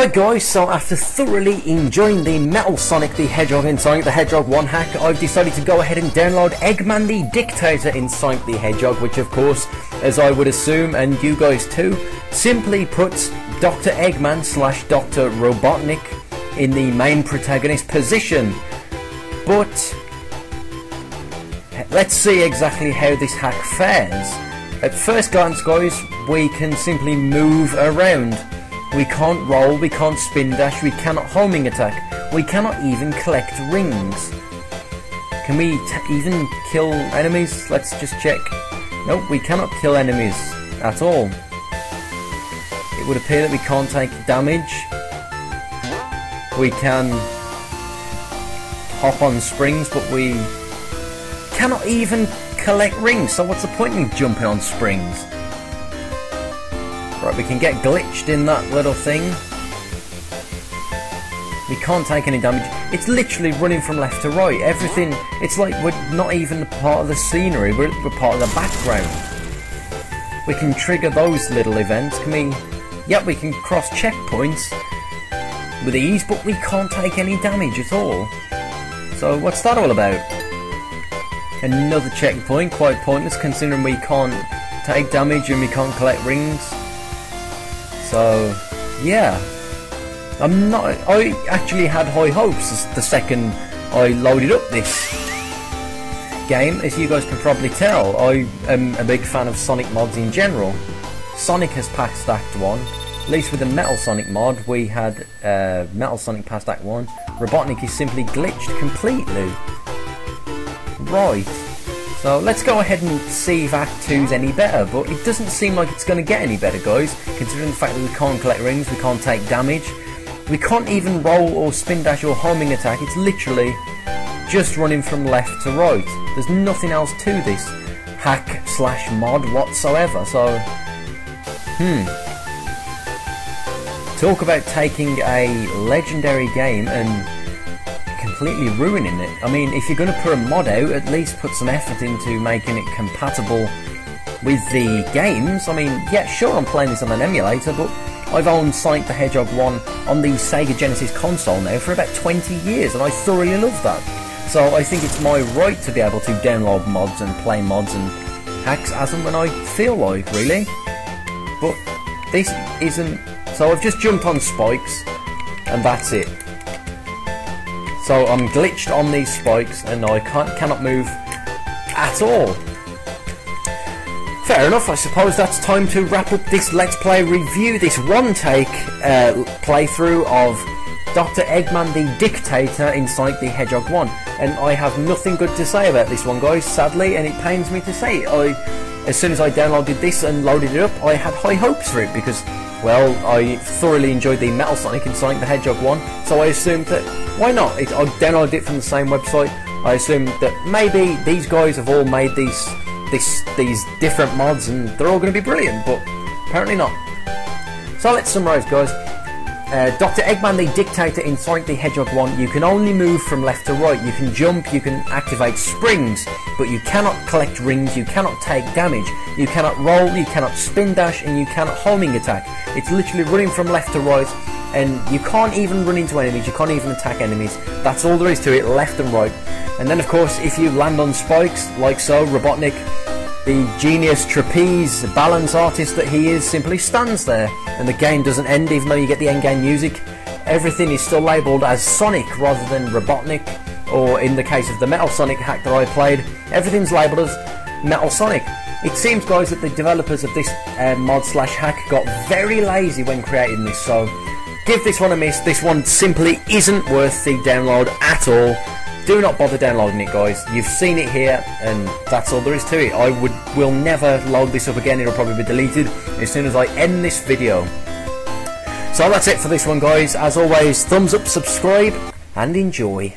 Hi guys, so after thoroughly enjoying the Metal Sonic the Hedgehog in Sonic the Hedgehog 1 hack, I've decided to go ahead and download Eggman the Dictator in Sonic the Hedgehog, which of course, as I would assume, and you guys too, simply puts Dr. Eggman slash Dr. Robotnik in the main protagonist position. But let's see exactly how this hack fares. At first glance guys, we can simply move around. We can't roll, we can't spin dash, we cannot homing attack, we cannot even collect rings. Can we even kill enemies? Let's just check. Nope, we cannot kill enemies at all. It would appear that we can't take damage. We can hop on springs, but we cannot even collect rings, so what's the point in jumping on springs? Right, we can get glitched in that little thing. We can't take any damage. It's literally running from left to right. Everything, it's like we're not even part of the scenery, we're part of the background. We can trigger those little events. Can we? Yep, we can cross checkpoints with ease, but we can't take any damage at all. So what's that all about? Another checkpoint, quite pointless considering we can't take damage and we can't collect rings. So, yeah, I actually had high hopes the second I loaded up this game. As you guys can probably tell, I am a big fan of Sonic mods in general. Sonic has passed Act 1, at least with the Metal Sonic mod we had Metal Sonic past Act 1. Robotnik is simply glitched completely. Right. So let's go ahead and see if Act 2's any better, but it doesn't seem like it's going to get any better guys, considering the fact that we can't collect rings, we can't take damage, we can't even roll or spin dash or homing attack. It's literally just running from left to right. There's nothing else to this hack slash mod whatsoever, so talk about taking a legendary game and completely ruining it. I mean, if you're going to put a mod out, at least put some effort into making it compatible with the games. I mean, yeah, sure, I'm playing this on an emulator, but I've owned Sonic the Hedgehog 1 on the Sega Genesis console now for about 20 years, and I thoroughly love that. So I think it's my right to be able to download mods and play mods and hacks as and when I feel like, really. But this isn't... So I've just jumped on spikes, and that's it. So I'm glitched on these spikes and I cannot move at all. Fair enough, I suppose that's time to wrap up this Let's Play review, this one-take playthrough of Dr. Eggman the Dictator in Sonic the Hedgehog 1. And I have nothing good to say about this one guys, sadly, and it pains me to say it. As soon as I downloaded this and loaded it up, I had high hopes for it because, well, I thoroughly enjoyed the Metal Sonic in Sonic the Hedgehog 1, so I assumed that, why not? I downloaded it from the same website. I assumed that maybe these guys have all made these different mods and they're all going to be brilliant, but apparently not. So let's summarise guys. Dr. Eggman the Dictator in Sonic the Hedgehog 1, you can only move from left to right. You can jump, you can activate springs, but you cannot collect rings, you cannot take damage, you cannot roll, you cannot spin dash, and you cannot homing attack. It's literally running from left to right, and you can't even run into enemies, you can't even attack enemies. That's all there is to it, left and right. And then of course, if you land on spikes, like so, Robotnik, the genius trapeze balance artist that he is, simply stands there, and the game doesn't end even though you get the endgame music. Everything is still labelled as Sonic rather than Robotnik, or in the case of the Metal Sonic hack that I played, everything's labelled as Metal Sonic. It seems guys that the developers of this mod slash hack got very lazy when creating this, so give this one a miss. This one simply isn't worth the download at all. Do not bother downloading it guys, you've seen it here and that's all there is to it. I will never load this up again, it'll probably be deleted as soon as I end this video. So that's it for this one guys, as always thumbs up, subscribe and enjoy.